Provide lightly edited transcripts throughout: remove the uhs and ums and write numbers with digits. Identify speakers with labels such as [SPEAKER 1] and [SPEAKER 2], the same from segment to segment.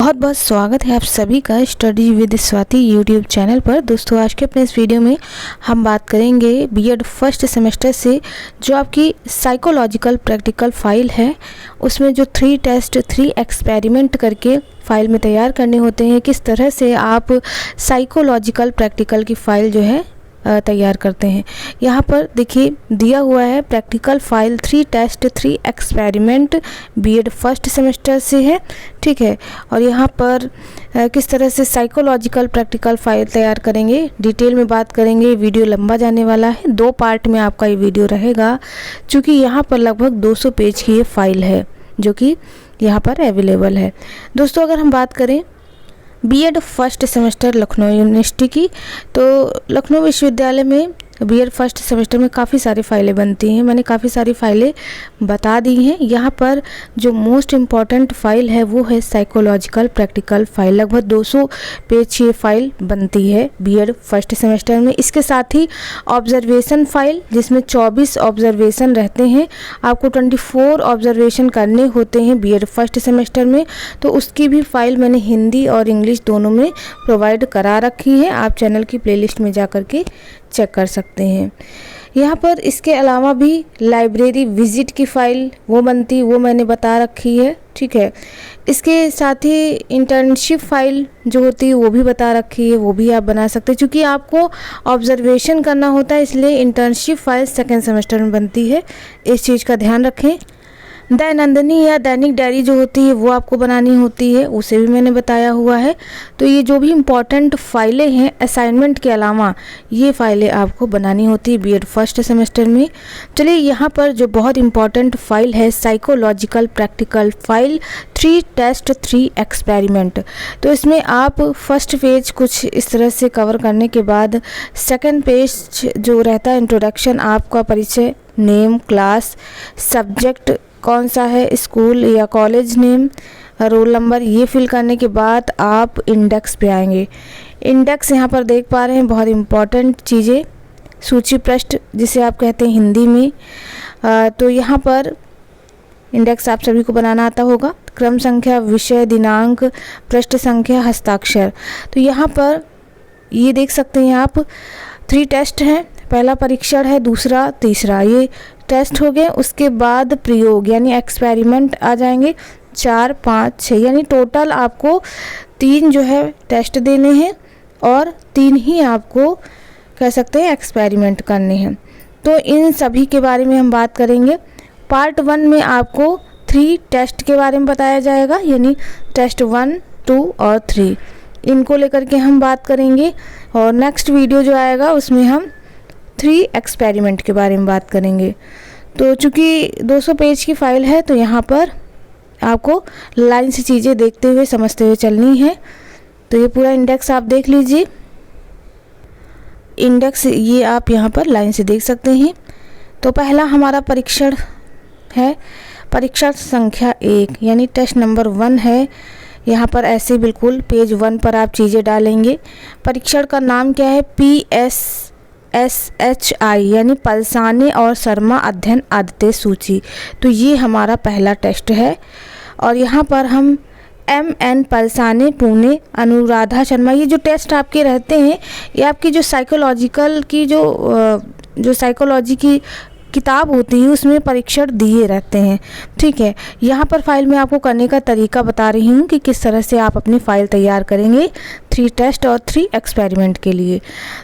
[SPEAKER 1] बहुत बहुत स्वागत है आप सभी का study with Swati YouTube channel पर। दोस्तों आज के अपने इस वीडियो में हम बात करेंगे बीएड फर्स्ट सेमेस्टर से जो आपकी साइकोलॉजिकल प्रैक्टिकल फ़ाइल है उसमें जो 3 टेस्ट 3 एक्सपेरिमेंट करके फ़ाइल में तैयार करने होते हैं, किस तरह से आप साइकोलॉजिकल प्रैक्टिकल की फ़ाइल जो है तैयार करते हैं। यहाँ पर देखिए दिया हुआ है practical file 3 test 3 experiment BEd first semester से है, ठीक है। और यहाँ पर किस तरह से साइकोलॉजिकल प्रैक्टिकल फ़ाइल तैयार करेंगे डिटेल में बात करेंगे। वीडियो लंबा जाने वाला है, 2 पार्ट में आपका ये वीडियो रहेगा, क्योंकि यहाँ पर लगभग 200 पेज की ये फ़ाइल है जो कि यहाँ पर अवेलेबल है। दोस्तों अगर हम बात करें BEd first semester Lucknow university की, तो लखनऊ विश्वविद्यालय में बीएड फर्स्ट सेमेस्टर में काफ़ी सारी फ़ाइलें बनती हैं। मैंने काफ़ी सारी फ़ाइलें बता दी हैं। यहाँ पर जो मोस्ट इम्पॉर्टेंट फ़ाइल है वो है साइकोलॉजिकल प्रैक्टिकल फ़ाइल। लगभग 200 पेज ये फ़ाइल बनती है बीएड फर्स्ट सेमेस्टर में। इसके साथ ही ऑब्जर्वेशन फ़ाइल जिसमें 24 ऑब्जर्वेशन रहते हैं, आपको 24 ऑब्जर्वेशन करने होते हैं बीएड फर्स्ट सेमेस्टर में, तो उसकी भी फ़ाइल मैंने हिंदी और इंग्लिश दोनों में प्रोवाइड करा रखी है। आप चैनल की प्लेलिस्ट में जा कर के चेक कर सकते हैं। यहाँ पर इसके अलावा भी लाइब्रेरी विज़िट की फ़ाइल वो बनती, वो मैंने बता रखी है, ठीक है। इसके साथ ही इंटर्नशिप फ़ाइल जो होती है वो भी बता रखी है, वो भी आप बना सकते हैं। क्योंकि आपको ऑब्जर्वेशन करना होता है इसलिए इंटर्नशिप फ़ाइल सेकेंड सेमेस्टर में बनती है, इस चीज़ का ध्यान रखें। दैनंदिनी या दैनिक डायरी जो होती है वो आपको बनानी होती है, उसे भी मैंने बताया हुआ है। तो ये जो भी इम्पॉर्टेंट फ़ाइलें हैं असाइनमेंट के अलावा ये फ़ाइलें आपको बनानी होती है बीएड फर्स्ट सेमेस्टर में। चलिए यहाँ पर जो बहुत इम्पॉर्टेंट फ़ाइल है psychological practical file 3 test 3 experiment, तो इसमें आप फर्स्ट पेज कुछ इस तरह से कवर करने के बाद सेकेंड पेज जो रहता है इंट्रोडक्शन, आपका परिचय, नेम, क्लास, सब्जेक्ट कौन सा है, स्कूल या कॉलेज नेम, रोल नंबर, ये फिल करने के बाद आप इंडेक्स पे आएंगे। इंडेक्स यहाँ पर देख पा रहे हैं बहुत इम्पॉर्टेंट चीज़ें, सूची पृष्ठ जिसे आप कहते हैं हिंदी में। तो यहाँ पर इंडेक्स आप सभी को बनाना आता होगा। क्रम संख्या, विषय, दिनांक, पृष्ठ संख्या, हस्ताक्षर। तो यहाँ पर ये देख सकते हैं आप 3 टेस्ट हैं, पहला परीक्षण है, दूसरा, तीसरा, ये टेस्ट हो गए। उसके बाद प्रयोग यानी एक्सपेरिमेंट आ जाएंगे 4, 5, 6, यानी टोटल आपको 3 जो है टेस्ट देने हैं और 3 ही आपको कह सकते हैं एक्सपेरिमेंट करने हैं। तो इन सभी के बारे में हम बात करेंगे। पार्ट 1 में आपको 3 टेस्ट के बारे में बताया जाएगा, यानी टेस्ट 1, 2 और 3 इनको लेकर के हम बात करेंगे। और नेक्स्ट वीडियो जो आएगा उसमें हम 3 एक्सपेरिमेंट के बारे में बात करेंगे। तो चूँकि 200 पेज की फ़ाइल है तो यहाँ पर आपको लाइन से चीज़ें देखते हुए समझते हुए चलनी है। तो ये पूरा इंडेक्स आप देख लीजिए, इंडेक्स ये आप यहाँ पर लाइन से देख सकते हैं। तो पहला हमारा परीक्षण है, परीक्षण संख्या 1 यानी टेस्ट नंबर 1 है। यहाँ पर ऐसे बिल्कुल पेज 1 पर आप चीज़ें डालेंगे। परीक्षण का नाम क्या है, PSSHI यानी पलसाने और शर्मा अध्ययन आद्यते सूची। तो ये हमारा पहला टेस्ट है। और यहाँ पर हम MN पलसाने, पुणे, अनुराधा शर्मा, ये जो टेस्ट आपके रहते हैं ये आपकी जो साइकोलॉजिकल की जो साइकोलॉजी की किताब होती है उसमें परीक्षण दिए रहते हैं, ठीक है। यहाँ पर फाइल में आपको करने का तरीका बता रही हूँ कि किस तरह से आप अपनी फ़ाइल तैयार करेंगे 3 टेस्ट और 3 एक्सपेरिमेंट के लिए।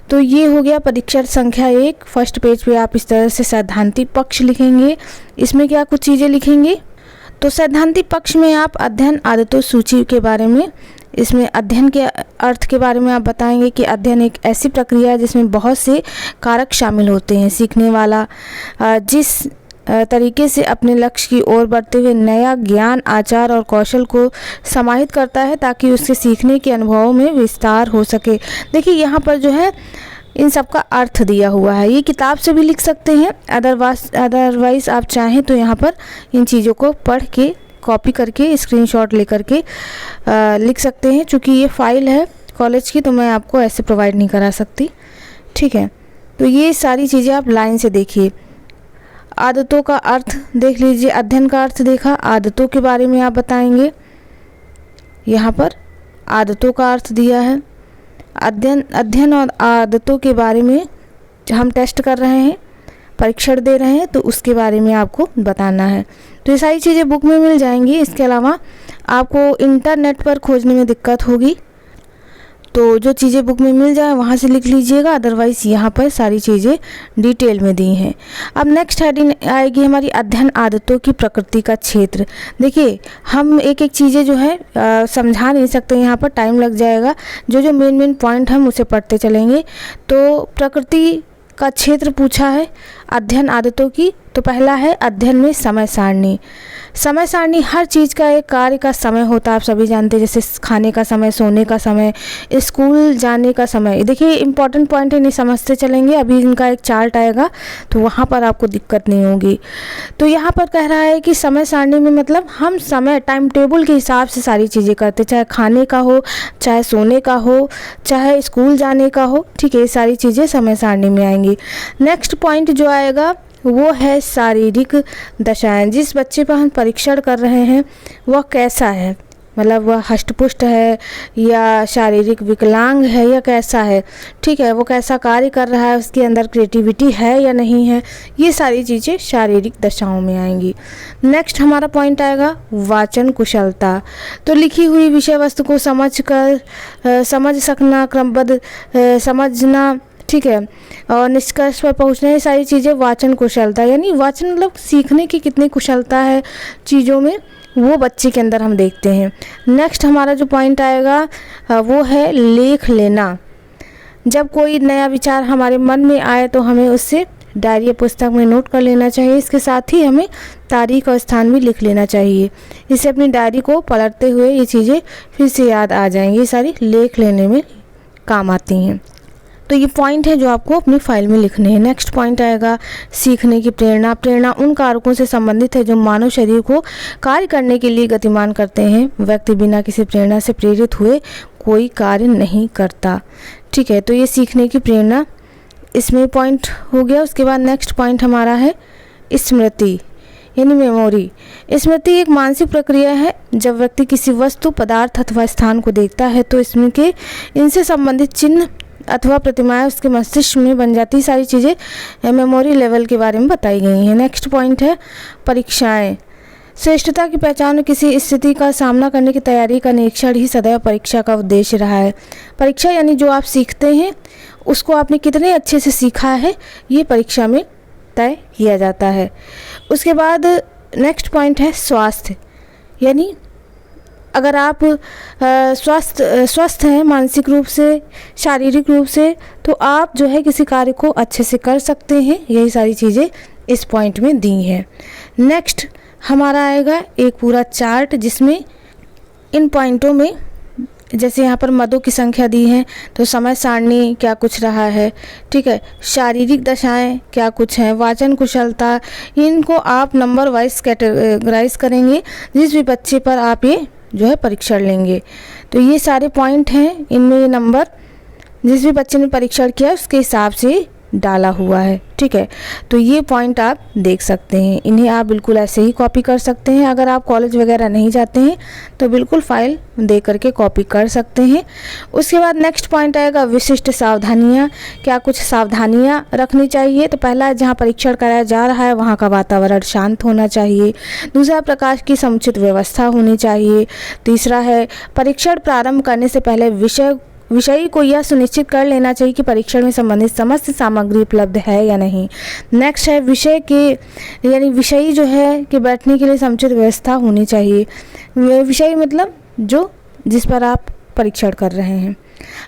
[SPEAKER 1] तो ये हो गया परीक्षण संख्या 1। फर्स्ट पेज पे आप इस तरह से सैद्धांतिक पक्ष लिखेंगे। इसमें क्या कुछ चीज़ें लिखेंगे, तो सैद्धांतिक पक्ष में आप अध्ययन आदतों सूची के बारे में, इसमें अध्ययन के अर्थ के बारे में आप बताएंगे कि अध्ययन एक ऐसी प्रक्रिया है जिसमें बहुत से कारक शामिल होते हैं। सीखने वाला जिस तरीके से अपने लक्ष्य की ओर बढ़ते हुए नया ज्ञान, आचार और कौशल को समाहित करता है ताकि उसके सीखने के अनुभवों में विस्तार हो सके। देखिए यहाँ पर जो है इन सब का अर्थ दिया हुआ है, ये किताब से भी लिख सकते हैं, अदरवाइज़ आप चाहें तो यहाँ पर इन चीज़ों को पढ़ के कॉपी करके स्क्रीनशॉट लेकर के लिख सकते हैं। चूँकि ये फ़ाइल है कॉलेज की तो मैं आपको ऐसे प्रोवाइड नहीं करा सकती, ठीक है। तो ये सारी चीज़ें आप लाइन से देखिए। आदतों का अर्थ देख लीजिए, अध्ययन का अर्थ देखा, आदतों के बारे में आप बताएंगे। यहाँ पर आदतों का अर्थ दिया है। अध्ययन और आदतों के बारे में हम टेस्ट कर रहे हैं, परीक्षण दे रहे हैं, तो उसके बारे में आपको बताना है। तो ये सारी चीज़ें बुक में मिल जाएंगी। इसके अलावा आपको इंटरनेट पर खोजने में दिक्कत होगी, तो जो चीज़ें बुक में मिल जाए वहाँ से लिख लीजिएगा, अदरवाइज़ यहाँ पर सारी चीज़ें डिटेल में दी हैं। अब नेक्स्ट हेडिंग आएगी हमारी अध्ययन आदतों की प्रकृति का क्षेत्र। देखिए, हम एक एक चीज़ें जो है समझा नहीं सकते, यहाँ पर टाइम लग जाएगा। जो मेन पॉइंट हम उसे पढ़ते चलेंगे। तो प्रकृति का क्षेत्र पूछा है अध्ययन आदतों की, तो पहला है अध्ययन में समय सारणी। समय सारणी, हर चीज़ का एक कार्य का समय होता है, आप सभी जानते हैं, जैसे खाने का समय, सोने का समय, स्कूल जाने का समय। देखिए इंपॉर्टेंट पॉइंट है, नहीं समझते चलेंगे, अभी इनका एक चार्ट आएगा तो वहाँ पर आपको दिक्कत नहीं होगी। तो यहाँ पर कह रहा है कि समय सारणी में मतलब हम समय टाइम टेबल के हिसाब से सारी चीज़ें करते, चाहे खाने का हो, चाहे सोने का हो, चाहे स्कूल जाने का हो, ठीक है, ये सारी चीज़ें समय सारणी में आएंगी। नेक्स्ट पॉइंट जो आएगा वो है शारीरिक दशाएं। जिस बच्चे पर हम परीक्षण कर रहे हैं वह कैसा है, मतलब वह हष्टपुष्ट है या शारीरिक विकलांग है या कैसा है, ठीक है, वो कैसा कार्य कर रहा है, उसके अंदर क्रिएटिविटी है या नहीं है, ये सारी चीज़ें शारीरिक दशाओं में आएंगी। नेक्स्ट हमारा पॉइंट आएगा वाचन कुशलता। तो लिखी हुई विषय वस्तु को समझ सकना, क्रमबद्ध समझना, ठीक है, और निष्कर्ष पर पहुंचना, ये सारी चीज़ें वाचन कुशलता, यानी वाचन मतलब सीखने की कितनी कुशलता है चीज़ों में, वो बच्चे के अंदर हम देखते हैं। नेक्स्ट हमारा जो पॉइंट आएगा वो है लेख लेना। जब कोई नया विचार हमारे मन में आए तो हमें उससे डायरी या पुस्तक में नोट कर लेना चाहिए। इसके साथ ही हमें तारीख और स्थान भी लिख लेना चाहिए। इससे अपनी डायरी को पलटते हुए ये चीज़ें फिर से याद आ जाएंगी। ये सारी लेख लेने में काम आती हैं। तो ये पॉइंट है जो आपको अपनी फाइल में लिखने हैं। नेक्स्ट पॉइंट आएगा सीखने की प्रेरणा। प्रेरणा उन कारकों से संबंधित है जो मानव शरीर को कार्य करने के लिए गतिमान करते हैं। व्यक्ति बिना किसी प्रेरणा से प्रेरित हुए कोई कार्य नहीं करता, ठीक है। तो ये सीखने की प्रेरणा इसमें पॉइंट हो गया। उसके बाद नेक्स्ट पॉइंट हमारा है स्मृति यानी मेमोरी। स्मृति एक मानसिक प्रक्रिया है। जब व्यक्ति किसी वस्तु, पदार्थ अथवा स्थान को देखता है तो इसमें के इनसे संबंधित चिन्ह अथवा प्रतिमाएं उसके मस्तिष्क में बन जाती। सारी चीज़ें मेमोरी लेवल के बारे में बताई गई हैं। नेक्स्ट पॉइंट है परीक्षाएं। श्रेष्ठता की पहचान किसी स्थिति का सामना करने की तैयारी का निरीक्षण ही सदैव परीक्षा का उद्देश्य रहा है। परीक्षा यानी जो आप सीखते हैं उसको आपने कितने अच्छे से सीखा है, ये परीक्षा में तय किया जाता है। उसके बाद नेक्स्ट पॉइंट है स्वास्थ्य, यानी अगर आप स्वस्थ हैं मानसिक रूप से, शारीरिक रूप से, तो आप जो है किसी कार्य को अच्छे से कर सकते हैं। यही सारी चीज़ें इस पॉइंट में दी हैं। नेक्स्ट हमारा आएगा एक पूरा चार्ट जिसमें इन पॉइंटों में जैसे यहाँ पर मदों की संख्या दी है, तो समय सारणी क्या कुछ रहा है, ठीक है, शारीरिक दशाएं क्या कुछ हैं, वाचन कुशलता, इनको आप नंबर वाइज कैटेगराइज करेंगे जिस भी बच्चे पर आप ये जो है परीक्षण लेंगे। तो ये सारे पॉइंट हैं, इनमें ये नंबर जिस भी बच्चे ने परीक्षण किया उसके हिसाब से डाला हुआ है, ठीक है। तो ये पॉइंट आप देख सकते हैं, इन्हें आप बिल्कुल ऐसे ही कॉपी कर सकते हैं। अगर आप कॉलेज वगैरह नहीं जाते हैं तो बिल्कुल फाइल दे करके कॉपी कर सकते हैं। उसके बाद नेक्स्ट पॉइंट आएगा विशिष्ट सावधानियाँ। क्या कुछ सावधानियाँ रखनी चाहिए? तो पहला है जहाँ परीक्षण कराया जा रहा है वहाँ का वातावरण शांत होना चाहिए। दूसरा, प्रकाश की समुचित व्यवस्था होनी चाहिए। तीसरा है परीक्षण प्रारंभ करने से पहले विषयी को यह सुनिश्चित कर लेना चाहिए कि परीक्षण में संबंधित समस्त सामग्री उपलब्ध है या नहीं। नेक्स्ट है विषय के यानी विषयी जो है कि बैठने के लिए समुचित व्यवस्था होनी चाहिए। विषयी मतलब जो जिस पर आप परीक्षण कर रहे हैं।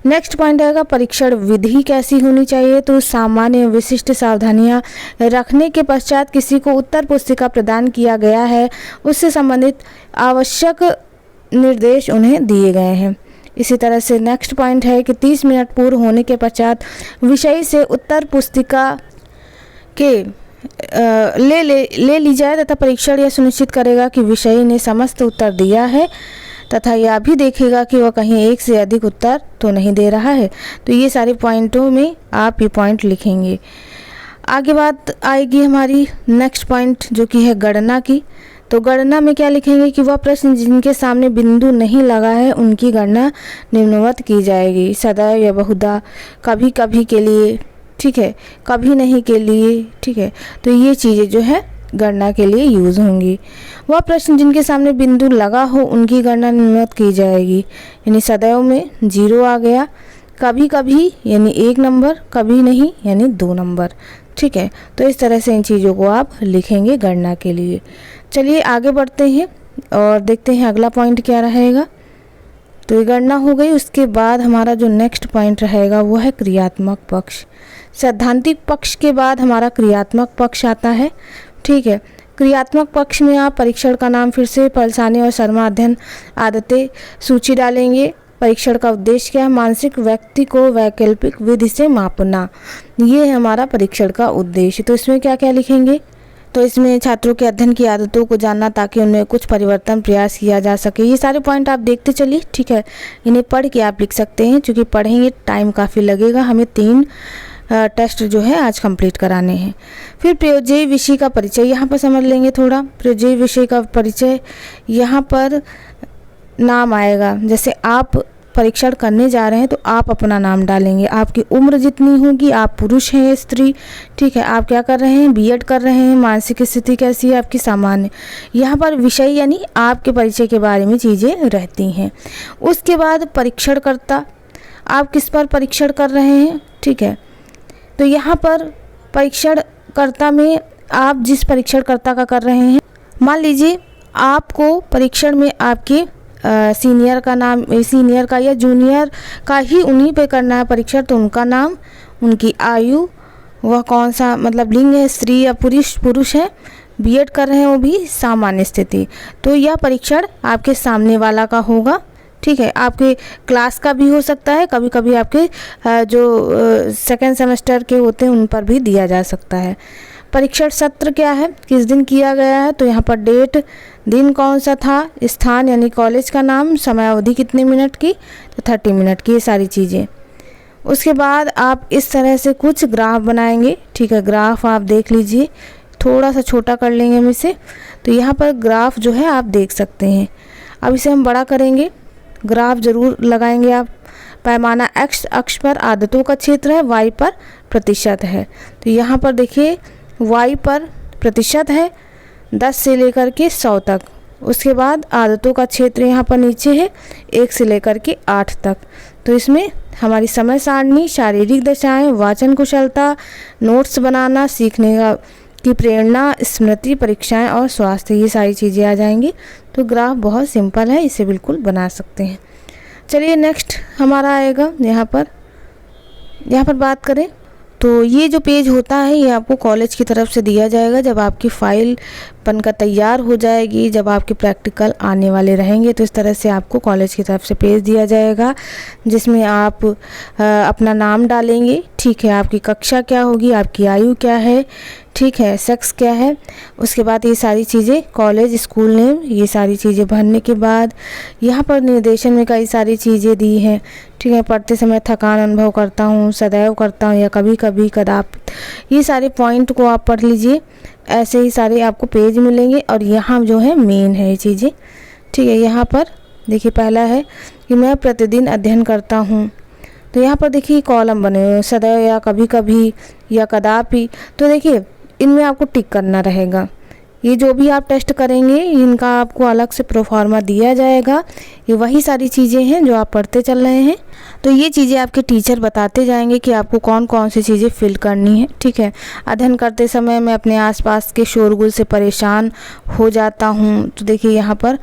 [SPEAKER 1] नेक्स्ट पॉइंट आएगा परीक्षण विधि कैसी होनी चाहिए। तो सामान्य विशिष्ट सावधानियां रखने के पश्चात किसी को उत्तर पुस्तिका प्रदान किया गया है उससे संबंधित आवश्यक निर्देश उन्हें दिए गए हैं। इसी तरह से नेक्स्ट पॉइंट है कि 30 मिनट पूर्ण होने के पश्चात विषय से उत्तर पुस्तिका के ले ली जाए तथा परीक्षण यह सुनिश्चित करेगा कि विषय ने समस्त उत्तर दिया है तथा यह भी देखेगा कि वह कहीं एक से अधिक उत्तर तो नहीं दे रहा है। तो ये सारे पॉइंटों में आप ये पॉइंट लिखेंगे। आगे बात आएगी हमारी नेक्स्ट पॉइंट जो कि है गणना की। तो गणना में क्या लिखेंगे कि वह प्रश्न जिनके सामने बिंदु नहीं लगा है उनकी गणना निम्नवत की जाएगी। सदैव या बहुधा, कभी कभी के लिए, ठीक है, कभी नहीं के लिए, ठीक है। तो ये चीज़ें जो है गणना के लिए यूज़ होंगी। वह प्रश्न जिनके सामने बिंदु लगा हो उनकी गणना निम्नवत की जाएगी। यानी सदैव में 0 आ गया, कभी कभी यानी 1 नंबर, कभी नहीं यानी 2 नंबर, ठीक है। तो इस तरह से इन चीज़ों को आप लिखेंगे गणना के लिए। चलिए आगे बढ़ते हैं और देखते हैं अगला पॉइंट क्या रहेगा। तो ये गणना हो गई। उसके बाद हमारा जो नेक्स्ट पॉइंट रहेगा वो है क्रियात्मक पक्ष। सैद्धांतिक पक्ष के बाद हमारा क्रियात्मक पक्ष आता है, ठीक है। क्रियात्मक पक्ष में आप परीक्षण का नाम फिर से पलसाने और शर्मा अध्ययन आदतें सूची डालेंगे। परीक्षण का उद्देश्य क्या है? मानसिक व्यक्ति को वैकल्पिक विधि से मापना, ये है हमारा परीक्षण का उद्देश्य। तो इसमें क्या क्या लिखेंगे? तो इसमें छात्रों के अध्ययन की आदतों को जानना ताकि उनमें कुछ परिवर्तन प्रयास किया जा सके। ये सारे पॉइंट आप देखते चलिए, ठीक है। इन्हें पढ़ के आप लिख सकते हैं, क्योंकि पढ़ेंगे टाइम काफ़ी लगेगा, हमें 3 टेस्ट जो है आज कंप्लीट कराने हैं। फिर प्रयोज्य विषय का परिचय यहाँ पर समझ लेंगे थोड़ा। प्रयोज्य विषय का परिचय, यहाँ पर नाम आएगा। जैसे आप परीक्षण करने जा रहे हैं तो आप अपना नाम डालेंगे, आपकी उम्र जितनी होगी, आप पुरुष हैं या स्त्री, ठीक है। आप क्या कर रहे हैं? बीएड कर रहे हैं। मानसिक स्थिति कैसी है आपकी? सामान्य। यहाँ पर विषय यानी आपके परिचय के बारे में चीज़ें रहती हैं। उसके बाद परीक्षणकर्ता, आप किस पर परीक्षण कर रहे हैं, ठीक है। तो यहाँ पर परीक्षणकर्ता में आप जिस परीक्षणकर्ता का कर रहे हैं, मान लीजिए आपको परीक्षण में आपके सीनियर का नाम, सीनियर का या जूनियर का ही उन्हीं पे करना है परीक्षण, तो उनका नाम, उनकी आयु, वह कौन सा मतलब लिंग है, स्त्री या पुरुष है, बीएड कर रहे हैं वो भी, सामान्य स्थिति। तो यह परीक्षण आपके सामने वाला का होगा, ठीक है। आपके क्लास का भी हो सकता है, कभी कभी आपके जो सेकेंड सेमेस्टर के होते हैं उन पर भी दिया जा सकता है। परीक्षण सत्र क्या है, किस दिन किया गया है, तो यहाँ पर डेट, दिन कौन सा था, स्थान यानी कॉलेज का नाम, समय अवधि कितने मिनट की, तो 30 मिनट की, ये सारी चीज़ें। उसके बाद आप इस तरह से कुछ ग्राफ बनाएंगे, ठीक है। ग्राफ आप देख लीजिए, थोड़ा सा छोटा कर लेंगे हम इसे, तो यहाँ पर ग्राफ जो है आप देख सकते हैं। अब इसे हम बड़ा करेंगे, ग्राफ जरूर लगाएंगे आप। पैमाना x अक्ष पर आदतों का क्षेत्र है, y पर प्रतिशत है। तो यहाँ पर देखिए y पर प्रतिशत है 10 से लेकर के 100 तक। उसके बाद आदतों का क्षेत्र यहाँ पर नीचे है 1 से लेकर के 8 तक। तो इसमें हमारी समय सारणी, शारीरिक दशाएं, वाचन कुशलता, नोट्स बनाना, सीखने की प्रेरणा, स्मृति परीक्षाएं और स्वास्थ्य, ये सारी चीज़ें आ जाएंगी। तो ग्राफ बहुत सिंपल है, इसे बिल्कुल बना सकते हैं। चलिए नेक्स्ट हमारा आएगा यहाँ पर बात करें तो ये जो पेज होता है ये आपको कॉलेज की तरफ से दिया जाएगा। जब आपकी फाइल बनकर तैयार हो जाएगी, जब आपके प्रैक्टिकल आने वाले रहेंगे, तो इस तरह से आपको कॉलेज की तरफ से पेज दिया जाएगा जिसमें आप अपना नाम डालेंगे, ठीक है। आपकी कक्षा क्या होगी, आपकी आयु क्या है, ठीक है, सेक्स क्या है। उसके बाद ये सारी चीज़ें, कॉलेज, स्कूल नेम, ये सारी चीज़ें भरने के बाद यहाँ पर निर्देशन में कई सारी चीज़ें दी हैं, ठीक है। पढ़ते समय थकान अनुभव करता हूँ, सदैव करता हूँ या कभी कभी, कदापि, ये सारे पॉइंट को आप पढ़ लीजिए। ऐसे ही सारे आपको पेज मिलेंगे और यहाँ जो है मेन है ये चीज़ें, ठीक है। यहाँ पर देखिए पहला है कि मैं प्रतिदिन अध्ययन करता हूँ, तो यहाँ पर देखिए कॉलम बने हुए, सदैव या कभी कभी या कदापि। तो देखिए इनमें आपको टिक करना रहेगा। ये जो भी आप टेस्ट करेंगे इनका आपको अलग से प्रोफार्मा दिया जाएगा। ये वही सारी चीज़ें हैं जो आप पढ़ते चल रहे हैं। तो ये चीज़ें आपके टीचर बताते जाएंगे कि आपको कौन कौन सी चीज़ें फिल करनी है, ठीक है। अध्ययन करते समय मैं अपने आसपास के शोरगुल से परेशान हो जाता हूँ, तो देखिए यहाँ पर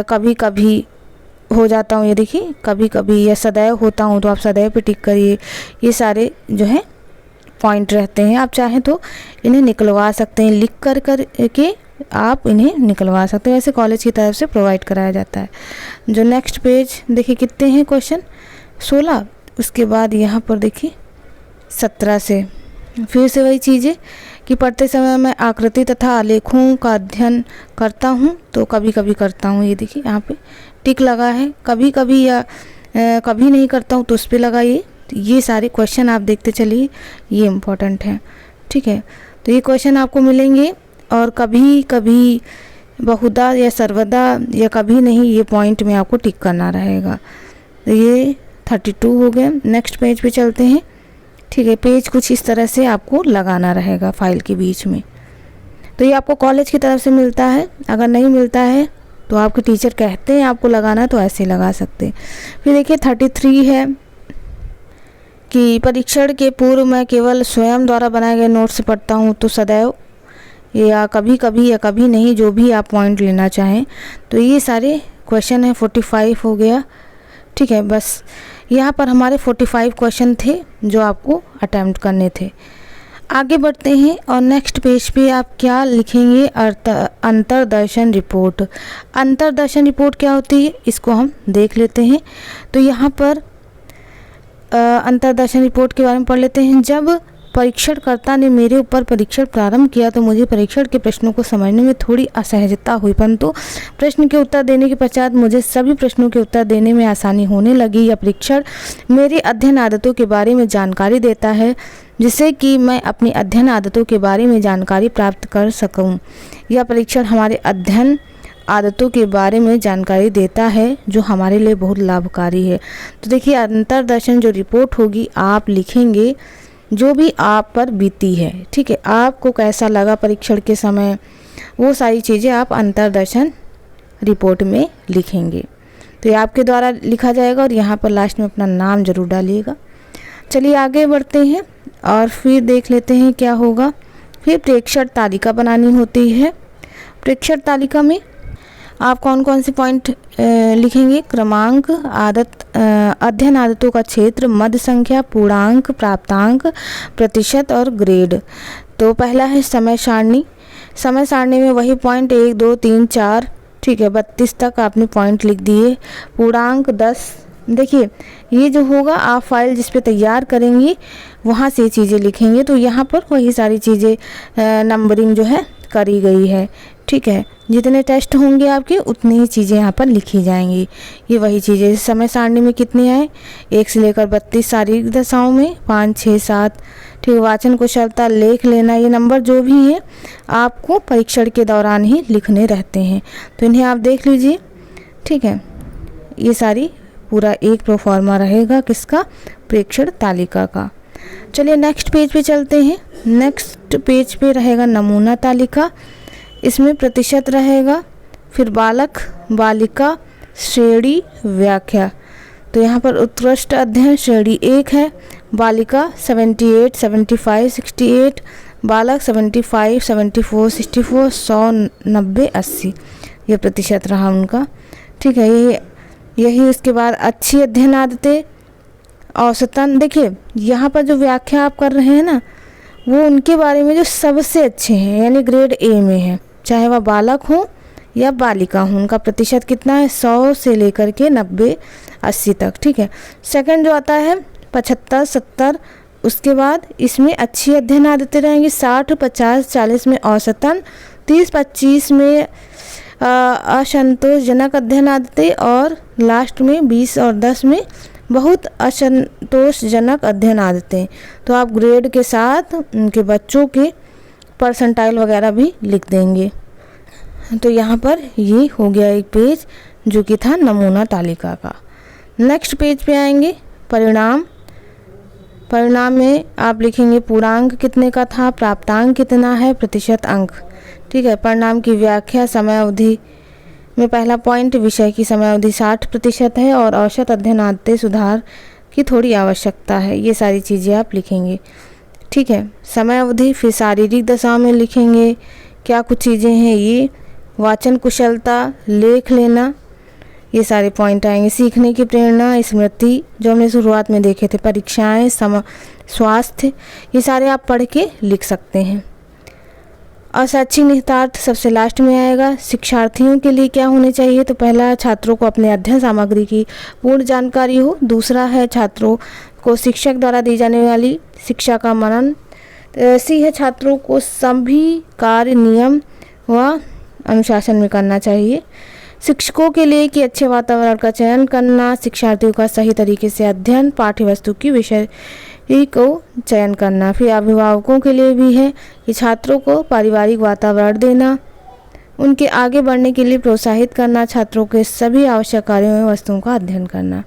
[SPEAKER 1] कभी कभी हो जाता हूँ, ये देखिए कभी कभी, या सदैव होता हूँ, तो आप सदैव पे टिक करिए। ये सारे जो है पॉइंट रहते हैं, आप चाहें तो इन्हें निकलवा सकते हैं, लिख कर के आप इन्हें निकलवा सकते हैं। वैसे कॉलेज की तरफ से प्रोवाइड कराया जाता है। जो नेक्स्ट पेज देखिए कितने हैं क्वेश्चन, 16। उसके बाद यहाँ पर देखिए 17 से फिर से वही चीज़ें कि पढ़ते समय मैं आकृति तथा आलेखों का अध्ययन करता हूँ, तो कभी कभी करता हूँ, ये देखिए यहाँ पे टिक लगा है। कभी कभी या कभी नहीं करता हूँ तो उस पर लगाइए। ये सारे क्वेश्चन आप देखते चलिए, ये इम्पोर्टेंट है, ठीक है। तो ये क्वेश्चन आपको मिलेंगे। और कभी कभी बहुधा या सर्वदा या कभी नहीं, ये पॉइंट में आपको टिक करना रहेगा। तो ये 32 हो गया। नेक्स्ट पेज पे चलते हैं। ठीक है, पेज कुछ इस तरह से आपको लगाना रहेगा फाइल के बीच में। तो ये आपको कॉलेज की तरफ से मिलता है, अगर नहीं मिलता है तो आपके टीचर कहते हैं आपको लगाना तो ऐसे लगा सकते हैं। फिर देखिए 33 है कि परीक्षण के पूर्व मैं केवल स्वयं द्वारा बनाए गए नोट से पढ़ता हूँ, तो सदैव या कभी कभी या कभी नहीं, जो भी आप पॉइंट लेना चाहें। तो ये सारे क्वेश्चन है। 45 हो गया। ठीक है, बस यहाँ पर हमारे 45 क्वेश्चन थे जो आपको अटेम्प्ट करने थे। आगे बढ़ते हैं और नेक्स्ट पेज पे आप क्या लिखेंगे, अंतर्दर्शन रिपोर्ट। अंतर्दर्शन रिपोर्ट क्या होती है इसको हम देख लेते हैं। तो यहाँ पर अंतर्दर्शन रिपोर्ट के बारे में पढ़ लेते हैं। जब परीक्षणकर्ता ने मेरे ऊपर परीक्षण प्रारंभ किया तो मुझे परीक्षण के प्रश्नों को समझने में थोड़ी असहजता हुई, परंतु प्रश्न के उत्तर देने के पश्चात मुझे सभी प्रश्नों के उत्तर देने में आसानी होने लगी। यह परीक्षण मेरी अध्ययन आदतों के बारे में जानकारी देता है, जिससे कि मैं अपनी अध्ययन आदतों के बारे में जानकारी प्राप्त कर सकूं। यह परीक्षण हमारे अध्ययन आदतों के बारे में जानकारी देता है जो हमारे लिए बहुत लाभकारी है। तो देखिए अंतर्दर्शन जो रिपोर्ट होगी आप लिखेंगे जो भी आप पर बीती है। ठीक है, आपको कैसा लगा परीक्षण के समय, वो सारी चीज़ें आप अंतर्दर्शन रिपोर्ट में लिखेंगे। तो ये आपके द्वारा लिखा जाएगा और यहाँ पर लास्ट में अपना नाम जरूर डालिएगा। चलिए आगे बढ़ते हैं और फिर देख लेते हैं क्या होगा। फिर प्रेक्षण तालिका बनानी होती है। प्रेक्षण तालिका में आप कौन कौन से पॉइंट लिखेंगे, क्रमांक, अध्ययन आदतों का क्षेत्र, मध्य संख्या, पूर्णांक, प्राप्तांक, प्रतिशत और ग्रेड। तो पहला है समय सारणी। समय सारणी में वही पॉइंट 1 2 3 4, ठीक है, 32 तक आपने पॉइंट लिख दिए। पूर्णांक 10। देखिए ये जो होगा आप फाइल जिस पे तैयार करेंगी वहाँ से चीज़ें लिखेंगे, तो यहाँ पर वही सारी चीज़ें नंबरिंग जो है करी गई है। ठीक है, जितने टेस्ट होंगे आपके उतनी ही चीज़ें यहाँ पर लिखी जाएंगी। ये वही चीज़ें समय सारणी में कितने आए, 1 से लेकर 32 शारीरिक दशाओं में 5 6 7। ठीक है, वाचन कुशलता, लेख लेना, ये नंबर जो भी है आपको परीक्षण के दौरान ही लिखने रहते हैं, तो इन्हें आप देख लीजिए। ठीक है, ये सारी पूरा एक प्रोफार्मा रहेगा किसका, प्रेक्षण तालिका का। चलिए नेक्स्ट पेज पे चलते हैं। नेक्स्ट पेज पे रहेगा नमूना तालिका। इसमें प्रतिशत रहेगा, फिर बालक बालिका श्रेणी व्याख्या। तो यहाँ पर उत्कृष्ट अध्ययन श्रेणी 1 है, बालिका 78 75 68, बालक 75 74 64 100 90 80, ये प्रतिशत रहा उनका। ठीक है, यही उसके बाद अच्छी अध्ययन आदतें, औसतन। देखिए यहाँ पर जो व्याख्या आप कर रहे हैं ना, वो उनके बारे में जो सबसे अच्छे हैं, यानी ग्रेड ए में है, चाहे वह बालक हो या बालिका हो, उनका प्रतिशत कितना है, 100 से लेकर के 90 80 तक। ठीक है, सेकंड जो आता है 75 70, उसके बाद इसमें अच्छी अध्ययन आदतें रहेंगी 60 50 40 में औसतन, 30 25 में असंतोषजनक अध्ययन आदतें, और लास्ट में 20 और 10 में बहुत असंतोषजनक अध्ययन आदतें। तो आप ग्रेड के साथ उनके बच्चों के परसेंटाइल वगैरह भी लिख देंगे। तो यहाँ पर ये हो गया एक पेज जो कि था नमूना तालिका का। नेक्स्ट पेज पे आएंगे परिणाम। परिणाम में आप लिखेंगे पूर्णांक कितने का था, प्राप्तांक कितना है, प्रतिशत अंक। ठीक है, परिणाम की व्याख्या, समय अवधि में पहला पॉइंट, विषय की समय अवधि 60% है और औसत अध्ययन आदतें सुधार की थोड़ी आवश्यकता है, ये सारी चीज़ें आप लिखेंगे। ठीक है, समय अवधि, फिर शारीरिक दशाओं में लिखेंगे क्या कुछ चीज़ें हैं, ये वाचन कुशलता, लेख लेना, ये सारे पॉइंट आएंगे। सीखने की प्रेरणा, स्मृति जो हमने शुरुआत में देखे थे, परीक्षाएं, स्वास्थ्य, ये सारे आप पढ़ के लिख सकते हैं। और शैक्षिक निहितार्थ सबसे लास्ट में आएगा। शिक्षार्थियों के लिए क्या होने चाहिए, तो पहला छात्रों को अपने अध्ययन सामग्री की पूर्ण जानकारी हो, दूसरा है छात्रों को शिक्षक द्वारा दी जाने वाली शिक्षा का मनन, ऐसी है छात्रों को सभी कार्य नियम व अनुशासन में करना चाहिए। शिक्षकों के लिए कि अच्छे वातावरण का चयन करना, शिक्षार्थियों का सही तरीके से अध्ययन, पाठ्य वस्तु की विषय को चयन करना। फिर अभिभावकों के लिए भी है कि छात्रों को पारिवारिक वातावरण देना, उनके आगे बढ़ने के लिए प्रोत्साहित करना, छात्रों के सभी आवश्यक कार्यों एवं वस्तुओं का अध्ययन करना।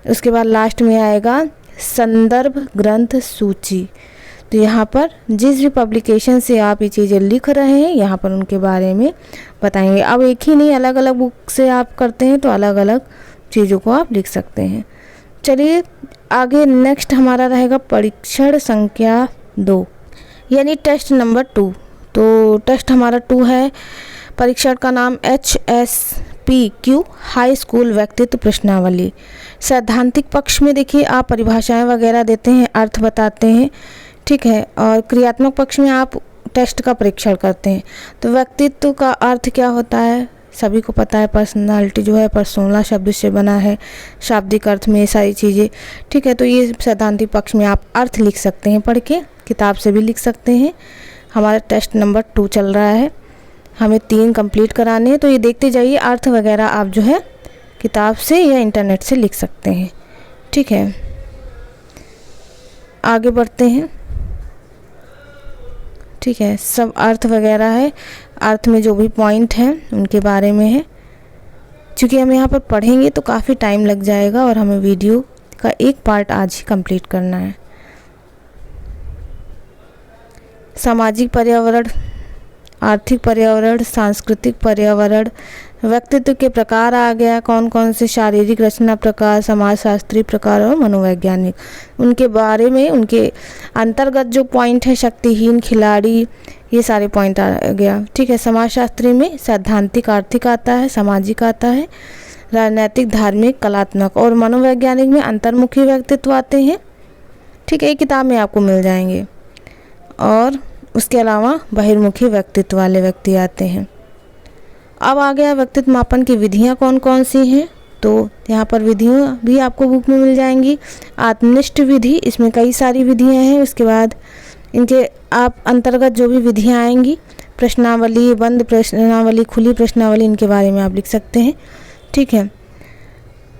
[SPEAKER 1] उसके बाद लास्ट में आएगा संदर्भ ग्रंथ सूची। तो यहाँ पर जिस भी पब्लिकेशन से आप ये चीज़ें लिख रहे हैं यहाँ पर उनके बारे में बताएंगे। अब एक ही नहीं, अलग अलग बुक से आप करते हैं तो अलग अलग चीज़ों को आप लिख सकते हैं। चलिए आगे नेक्स्ट हमारा रहेगा परीक्षण संख्या 2 यानी टेस्ट नंबर 2। तो टेस्ट हमारा 2 है। परीक्षण का नाम HSPQ हाई स्कूल व्यक्तित्व प्रश्नावली। सैद्धांतिक पक्ष में देखिए आप परिभाषाएं वगैरह देते हैं, अर्थ बताते हैं, ठीक है। और क्रियात्मक पक्ष में आप टेस्ट का परीक्षण करते हैं। तो व्यक्तित्व का अर्थ क्या होता है सभी को पता है, पर्सनालिटी जो है पर्सोना शब्द से बना है, शाब्दिक अर्थ में ये सारी चीज़ें, ठीक है। तो ये सैद्धांतिक पक्ष में आप अर्थ लिख सकते हैं, पढ़ के किताब से भी लिख सकते हैं। हमारा टेस्ट नंबर 2 चल रहा है, हमें 3 कंप्लीट कराने हैं। तो ये देखते जाइए, अर्थ वगैरह आप जो है किताब से या इंटरनेट से लिख सकते हैं, ठीक है। आगे बढ़ते हैं, ठीक है। सब अर्थ वगैरह है, अर्थ में जो भी पॉइंट हैं उनके बारे में है। क्योंकि हम यहाँ पर पढ़ेंगे तो काफ़ी टाइम लग जाएगा और हमें वीडियो का एक पार्ट आज ही कंप्लीट करना है। सामाजिक पर्यावरण, आर्थिक पर्यावरण, सांस्कृतिक पर्यावरण, व्यक्तित्व के प्रकार आ गया, कौन कौन से शारीरिक रचना प्रकार, समाजशास्त्री प्रकार और मनोवैज्ञानिक, उनके बारे में, उनके अंतर्गत जो पॉइंट है, शक्तिहीन खिलाड़ी, ये सारे पॉइंट आ गया, ठीक है। समाजशास्त्री में सैद्धांतिक आर्थिक आता है, सामाजिक आता है, राजनैतिक धार्मिक कलात्मक, और मनोवैज्ञानिक में अंतर्मुखी व्यक्तित्व आते हैं, ठीक है। एक किताब में आपको मिल जाएंगे। और उसके अलावा बहिर्मुखी व्यक्तित्व वाले व्यक्ति आते हैं। अब आ गया व्यक्तित्व मापन की विधियां कौन कौन सी हैं। तो यहाँ पर विधियां भी आपको बुक में मिल जाएंगी। आत्मनिष्ठ विधि, इसमें कई सारी विधियां हैं। उसके बाद इनके आप अंतर्गत जो भी विधियां आएंगी, प्रश्नावली, बंद प्रश्नावली, खुली प्रश्नावली, इनके बारे में आप लिख सकते हैं, ठीक है।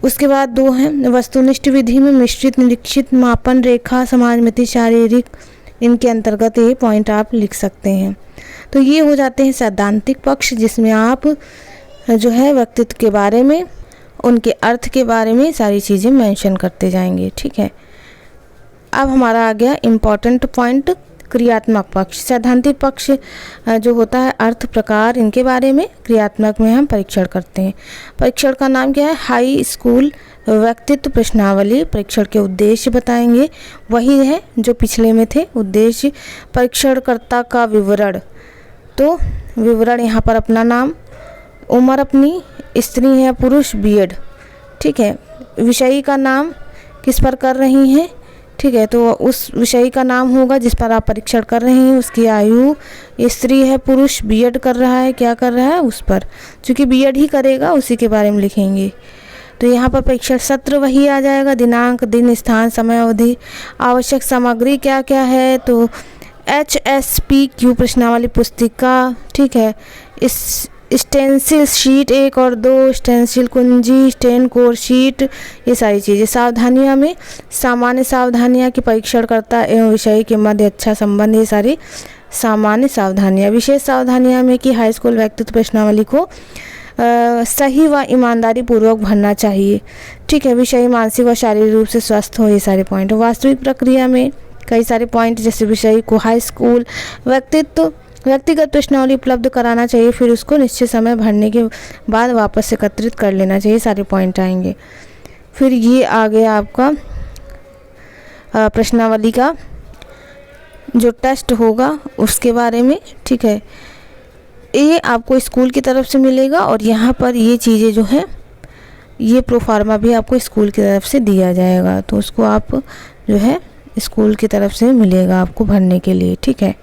[SPEAKER 1] उसके बाद 2 हैं वस्तुनिष्ठ विधि में मिश्रित, निरीक्षित, मापन रेखा, समाजमिति, शारीरिक, इनके अंतर्गत ये पॉइंट आप लिख सकते हैं। तो ये हो जाते हैं सैद्धांतिक पक्ष, जिसमें आप जो है व्यक्तित्व के बारे में, उनके अर्थ के बारे में सारी चीज़ें मेंशन करते जाएंगे, ठीक है। अब हमारा आ गया इम्पॉर्टेंट पॉइंट क्रियात्मक पक्ष। सैद्धांतिक पक्ष जो होता है अर्थ प्रकार, इनके बारे में, क्रियात्मक में हम परीक्षण करते हैं। परीक्षण का नाम क्या है, हाई स्कूल व्यक्तित्व प्रश्नावली। परीक्षण के उद्देश्य बताएंगे, वही है जो पिछले में थे। उद्देश्य, परीक्षणकर्ता का विवरण। तो विवरण यहाँ पर अपना नाम, उम्र अपनी, स्त्री है पुरुष, बीएड, ठीक है। विषय का नाम, किस पर कर रही हैं, ठीक है। तो उस विषय का नाम होगा जिस पर आप परीक्षण कर रहे हैं, उसकी आयु, स्त्री है पुरुष, बीएड कर रहा है, क्या कर रहा है उस पर, क्योंकि बीएड ही करेगा उसी के बारे में लिखेंगे। तो यहाँ पर परीक्षण सत्र वही आ जाएगा, दिनांक, दिन, स्थान, समय अवधि, आवश्यक सामग्री क्या क्या है। तो HSPQ प्रश्नावली पुस्तिका, ठीक है। इस स्टेंसिल शीट 1 और 2, स्टेंसिल कुंजी, स्टेन कोर शीट, ये सारी चीज़ें। सावधानियाँ में सामान्य सावधानियाँ की परीक्षणकर्ता एवं विषय के मध्य अच्छा संबंध, ये सारी सामान्य सावधानियाँ। विशेष सावधानियाँ में कि हाई स्कूल व्यक्तित्व प्रश्नावली को सही व ईमानदारी पूर्वक भरना चाहिए, ठीक है। विषय मानसिक व शारीरिक रूप से स्वस्थ हो, ये सारे पॉइंट। वास्तविक प्रक्रिया में कई सारे पॉइंट, जैसे विषय को हाई स्कूल व्यक्तिगत प्रश्नावली उपलब्ध कराना चाहिए, फिर उसको निश्चित समय भरने के बाद वापस एकत्रित कर लेना चाहिए, सारे पॉइंट आएंगे। फिर ये आ गया आपका प्रश्नावली का जो टेस्ट होगा उसके बारे में, ठीक है। ये आपको स्कूल की तरफ से मिलेगा और यहाँ पर ये चीज़ें जो है, ये प्रोफार्मा भी आपको स्कूल की तरफ से दिया जाएगा, तो उसको आप जो है स्कूल की तरफ से मिलेगा आपको भरने के लिए, ठीक है।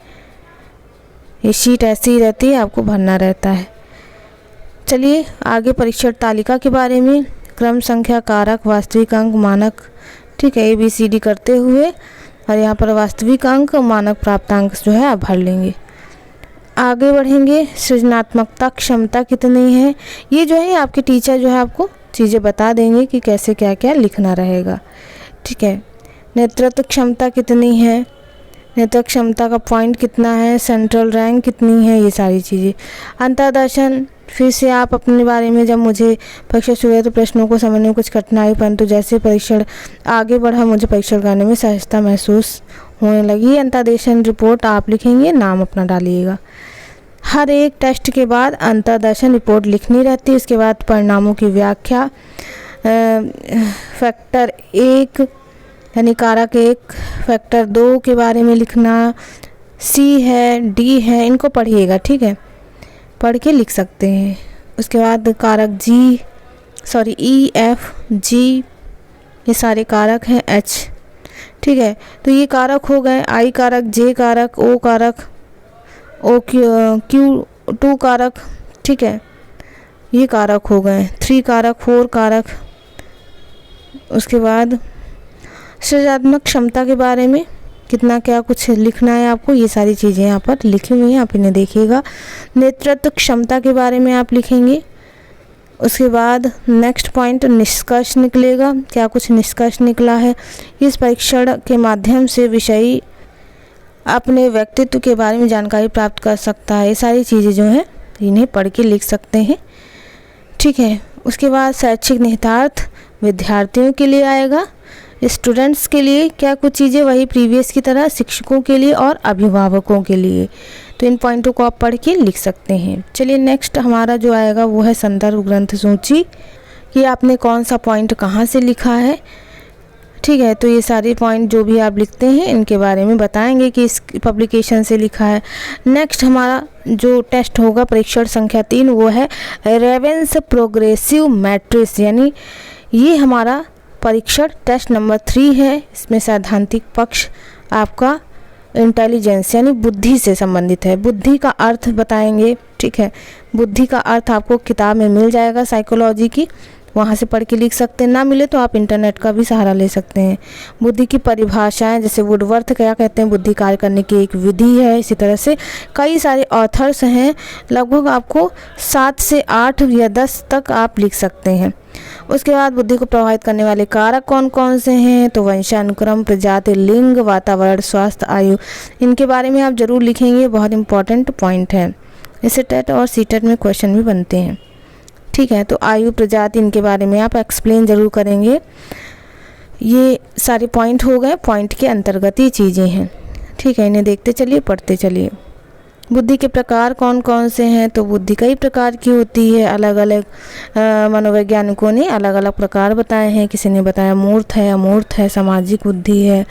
[SPEAKER 1] ये शीट ऐसी ही रहती है, आपको भरना रहता है। चलिए आगे परीक्षण तालिका के बारे में, क्रम संख्या, कारक, वास्तविक अंक, मानक, ठीक है। ABCD करते हुए और यहाँ पर वास्तविक अंक, मानक प्राप्तांक जो है आप भर लेंगे। आगे बढ़ेंगे, सृजनात्मकता क्षमता कितनी है, ये जो है आपके टीचर जो है आपको चीज़ें बता देंगे कि कैसे क्या क्या लिखना रहेगा, ठीक है। नेतृत्व क्षमता कितनी है, नेतृत्व क्षमता का पॉइंट कितना है, सेंट्रल रैंक कितनी है, ये सारी चीज़ें। अंतर्दर्शन, फिर से आप अपने बारे में, जब मुझे परीक्षा शुरू हुई तो प्रश्नों को समझने में कुछ कठिनाई, परंतु जैसे परीक्षण आगे बढ़ा मुझे परीक्षण करने में सहजता महसूस होने लगी। अंतर्दर्शन रिपोर्ट आप लिखेंगे, नाम अपना डालिएगा। हर एक टेस्ट के बाद अंतर्दर्शन रिपोर्ट लिखनी रहती है। उसके बाद परिणामों की व्याख्या, फैक्टर 1 यानी कारक 1, फैक्टर 2 के बारे में लिखना, सी है, डी है, इनको पढ़िएगा, ठीक है, पढ़ के लिख सकते हैं। उसके बाद कारक ई, एफ, जी, ये सारे कारक हैं, एच, ठीक है। तो ये कारक हो गए, आई कारक, जे कारक, ओ कारक, ओ क्यू 2 कारक, ठीक है, ये कारक हो गए, 3 कारक, 4 कारक। उसके बाद सृजनात्मक क्षमता के बारे में कितना क्या कुछ लिखना है आपको, ये सारी चीज़ें यहाँ पर लिखी हुई हैं, आप इन्हें देखिएगा। नेतृत्व क्षमता के बारे में आप लिखेंगे। उसके बाद नेक्स्ट पॉइंट निष्कर्ष निकलेगा, क्या कुछ निष्कर्ष निकला है। इस परीक्षण के माध्यम से विषयी अपने व्यक्तित्व के बारे में जानकारी प्राप्त कर सकता है। ये सारी चीज़ें जो हैं इन्हें पढ़ के लिख सकते हैं, ठीक है। उसके बाद शैक्षिक निहितार्थ विद्यार्थियों के लिए आएगा, स्टूडेंट्स के लिए क्या कुछ चीज़ें वही प्रीवियस की तरह, शिक्षकों के लिए और अभिभावकों के लिए। तो इन पॉइंटों को आप पढ़ के लिख सकते हैं। चलिए नेक्स्ट हमारा जो आएगा वो है संदर्भ ग्रंथ सूची, कि आपने कौन सा पॉइंट कहाँ से लिखा है, ठीक है। तो ये सारे पॉइंट जो भी आप लिखते हैं इनके बारे में बताएंगे कि इस पब्लिकेशन से लिखा है। नेक्स्ट हमारा जो टेस्ट होगा परीक्षण संख्या 3, वो है रेवेन्स प्रोग्रेसिव मैट्रिक्स, यानी ये हमारा परीक्षण टेस्ट नंबर 3 है। इसमें सैद्धांतिक पक्ष आपका इंटेलिजेंस यानी बुद्धि से संबंधित है। बुद्धि का अर्थ बताएंगे, ठीक है। बुद्धि का अर्थ आपको किताब में मिल जाएगा साइकोलॉजी की, वहाँ से पढ़ के लिख सकते हैं, ना मिले तो आप इंटरनेट का भी सहारा ले सकते हैं। बुद्धि की परिभाषाएं, जैसे वुडवर्थ क्या कहते हैं, बुद्धि कार्य करने की एक विधि है। इसी तरह से कई सारे ऑथर्स हैं, लगभग आपको 7 से 8 या 10 तक आप लिख सकते हैं। उसके बाद बुद्धि को प्रभावित करने वाले कारक कौन कौन से हैं, तो वंशानुक्रम, प्रजाति, लिंग, वातावरण, स्वास्थ्य, आयु, इनके बारे में आप जरूर लिखेंगे, बहुत इंपॉर्टेंट पॉइंट है। इससे टेट और सीटेट में क्वेश्चन भी बनते हैं, ठीक है। तो आयु, प्रजाति, इनके बारे में आप एक्सप्लेन ज़रूर करेंगे। ये सारे पॉइंट हो गए, पॉइंट के अंतर्गत ये चीज़ें हैं, ठीक है। इन्हें देखते चलिए, पढ़ते चलिए। बुद्धि के प्रकार कौन कौन से हैं, तो बुद्धि कई प्रकार की होती है। अलग अलग मनोवैज्ञानिकों ने अलग अलग प्रकार बताए हैं। किसी ने बताया मूर्त है, अमूर्त है, सामाजिक बुद्धि है,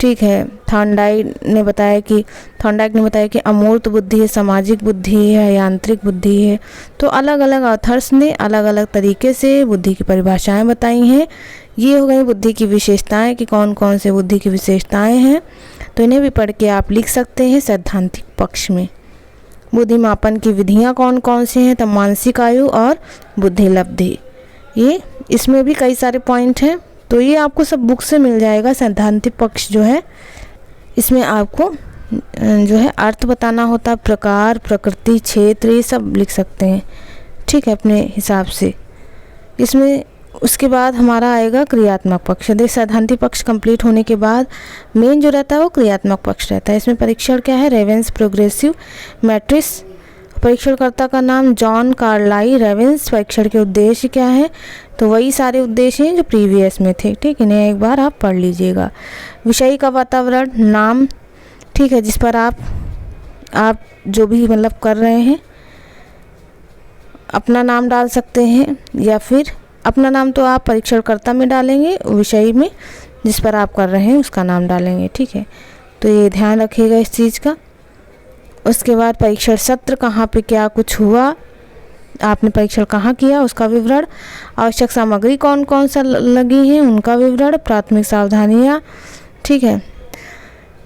[SPEAKER 1] ठीक है। थॉर्नडाइक ने बताया कि अमूर्त बुद्धि है, सामाजिक बुद्धि है, यांत्रिक बुद्धि है। तो अलग अलग ऑथर्स ने अलग अलग तरीके से बुद्धि की परिभाषाएं बताई हैं। ये हो गई बुद्धि की विशेषताएं कि कौन कौन से बुद्धि की विशेषताएं हैं, तो इन्हें भी पढ़ के आप लिख सकते हैं सैद्धांतिक पक्ष में। बुद्धि मापन की विधियां कौन कौन सी हैं, तो मानसिक आयु और बुद्धि लब्धि, ये इसमें भी कई सारे पॉइंट हैं। तो ये आपको सब बुक से मिल जाएगा। सैद्धांतिक पक्ष जो है इसमें आपको जो है अर्थ बताना होता है, प्रकार, प्रकृति, क्षेत्र, ये सब लिख सकते हैं, ठीक है, अपने हिसाब से इसमें। उसके बाद हमारा आएगा क्रियात्मक पक्ष। देख, सैद्धांतिक पक्ष कंप्लीट होने के बाद मेन जो रहता है वो क्रियात्मक पक्ष रहता है। इसमें परीक्षण क्या है, रेवेन्स प्रोग्रेसिव मैट्रिक्स। परीक्षणकर्ता का नाम जॉन कार्लाइल रेवेन्स। परीक्षण के उद्देश्य क्या है, तो वही सारे उद्देश्य हैं जो प्रीवियस में थे, ठीक है। इन्हें एक बार आप पढ़ लीजिएगा। विषय का वातावरण, नाम, ठीक है, जिस पर आप जो भी मतलब कर रहे हैं अपना नाम डाल सकते हैं, या फिर अपना नाम तो आप परीक्षणकर्ता में डालेंगे, विषय में जिस पर आप कर रहे हैं उसका नाम डालेंगे, ठीक है। तो ये ध्यान रखिएगा इस चीज़ का। उसके बाद परीक्षण सत्र, कहाँ पे क्या कुछ हुआ, आपने परीक्षण कहाँ किया उसका विवरण, आवश्यक सामग्री कौन कौन सा लगी है उनका विवरण, प्राथमिक सावधानियाँ, ठीक है,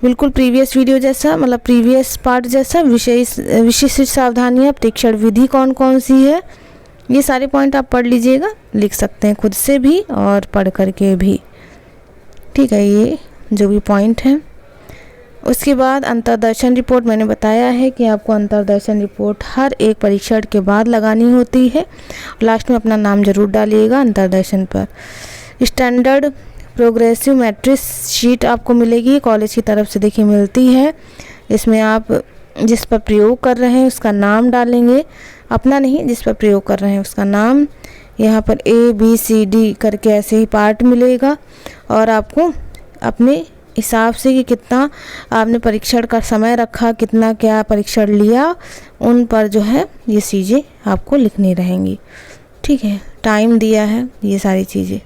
[SPEAKER 1] बिल्कुल प्रीवियस वीडियो जैसा, मतलब प्रीवियस पार्ट जैसा। विशिष्ट सावधानियाँ, परीक्षण विधि कौन कौन सी है, ये सारे पॉइंट आप पढ़ लीजिएगा, लिख सकते हैं खुद से भी और पढ़ करके भी, ठीक है, ये जो भी पॉइंट हैं। उसके बाद अंतर्दर्शन रिपोर्ट, मैंने बताया है कि आपको अंतर्दर्शन रिपोर्ट हर एक परीक्षण के बाद लगानी होती है। लास्ट में अपना नाम जरूर डालिएगा अंतर्दर्शन पर। स्टैंडर्ड प्रोग्रेसिव मैट्रिक्स शीट आपको मिलेगी, कॉलेज की तरफ से देखिए मिलती है। इसमें आप जिस पर प्रयोग कर रहे हैं उसका नाम डालेंगे, अपना नहीं, जिस पर प्रयोग कर रहे हैं उसका नाम। यहाँ पर ABCD करके ऐसे ही पार्ट मिलेगा और आपको अपने हिसाब से कि कितना आपने परीक्षण का समय रखा, कितना क्या परीक्षण लिया, उन पर जो है ये चीज़ें आपको लिखनी रहेंगी। ठीक है, टाइम दिया है, ये सारी चीज़ें।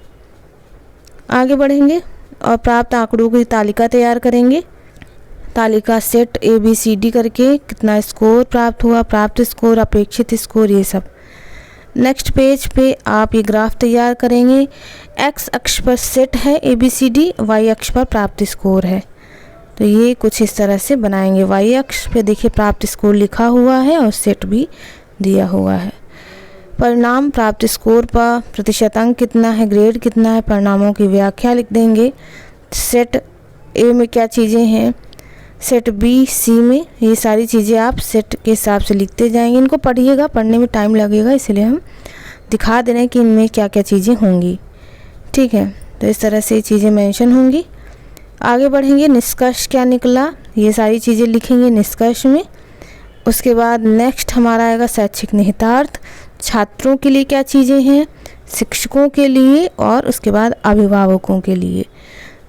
[SPEAKER 1] आगे बढ़ेंगे और प्राप्त आंकड़ों की तालिका तैयार करेंगे। तालिका सेट ABCD करके कितना स्कोर प्राप्त हुआ, प्राप्त स्कोर, अपेक्षित स्कोर, ये सब। नेक्स्ट पेज पे आप ये ग्राफ तैयार करेंगे। एक्स अक्ष पर सेट है ABCD, वाई अक्ष पर प्राप्त स्कोर है। तो ये कुछ इस तरह से बनाएंगे। वाई अक्ष पे देखिए प्राप्त स्कोर लिखा हुआ है और सेट भी दिया हुआ है। परिणाम प्राप्त स्कोर पर प्रतिशत अंक कितना है, ग्रेड कितना है, परिणामों की व्याख्या लिख देंगे। सेट ए में क्या चीज़ें हैं, सेट बी सी में, ये सारी चीज़ें आप सेट के हिसाब से लिखते जाएंगे। इनको पढ़िएगा, पढ़ने में टाइम लगेगा, इसलिए हम दिखा दे रहे हैं कि इनमें क्या क्या चीज़ें होंगी। ठीक है, तो इस तरह से ये चीज़ें मेंशन होंगी। आगे बढ़ेंगे, निष्कर्ष क्या निकला, ये सारी चीज़ें लिखेंगे निष्कर्ष में। उसके बाद नेक्स्ट हमारा आएगा शैक्षिक निहितार्थ, छात्रों के लिए क्या चीज़ें हैं, शिक्षकों के लिए और उसके बाद अभिभावकों के लिए।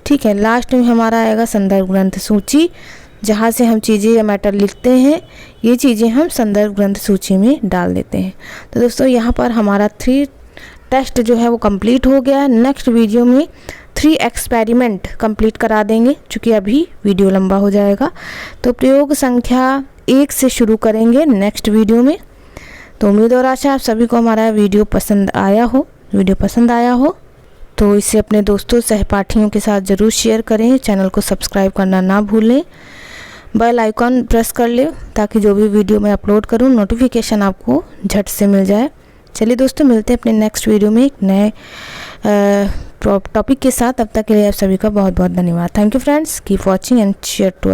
[SPEAKER 1] ठीक है, लास्ट में हमारा आएगा संदर्भ ग्रंथ सूची, जहाँ से हम चीज़ें या मैटर लिखते हैं, ये चीज़ें हम संदर्भ ग्रंथ सूची में डाल देते हैं। तो दोस्तों यहाँ पर हमारा 3 टेस्ट जो है वो कंप्लीट हो गया है। नेक्स्ट वीडियो में 3 एक्सपेरिमेंट कंप्लीट करा देंगे, क्योंकि अभी वीडियो लंबा हो जाएगा। तो प्रयोग संख्या 1 से शुरू करेंगे नेक्स्ट वीडियो में। तो उम्मीद और आशा आप सभी को हमारा वीडियो पसंद आया हो तो इसे अपने दोस्तों सहपाठियों के साथ ज़रूर शेयर करें। चैनल को सब्सक्राइब करना ना भूलें, बेल आइकॉन प्रेस कर लें ताकि जो भी वीडियो मैं अपलोड करूं नोटिफिकेशन आपको झट से मिल जाए। चलिए दोस्तों, मिलते हैं अपने नेक्स्ट वीडियो में एक नए टॉपिक के साथ। तब तक के लिए आप सभी का बहुत बहुत धन्यवाद। Thank you friends, keep watching and share to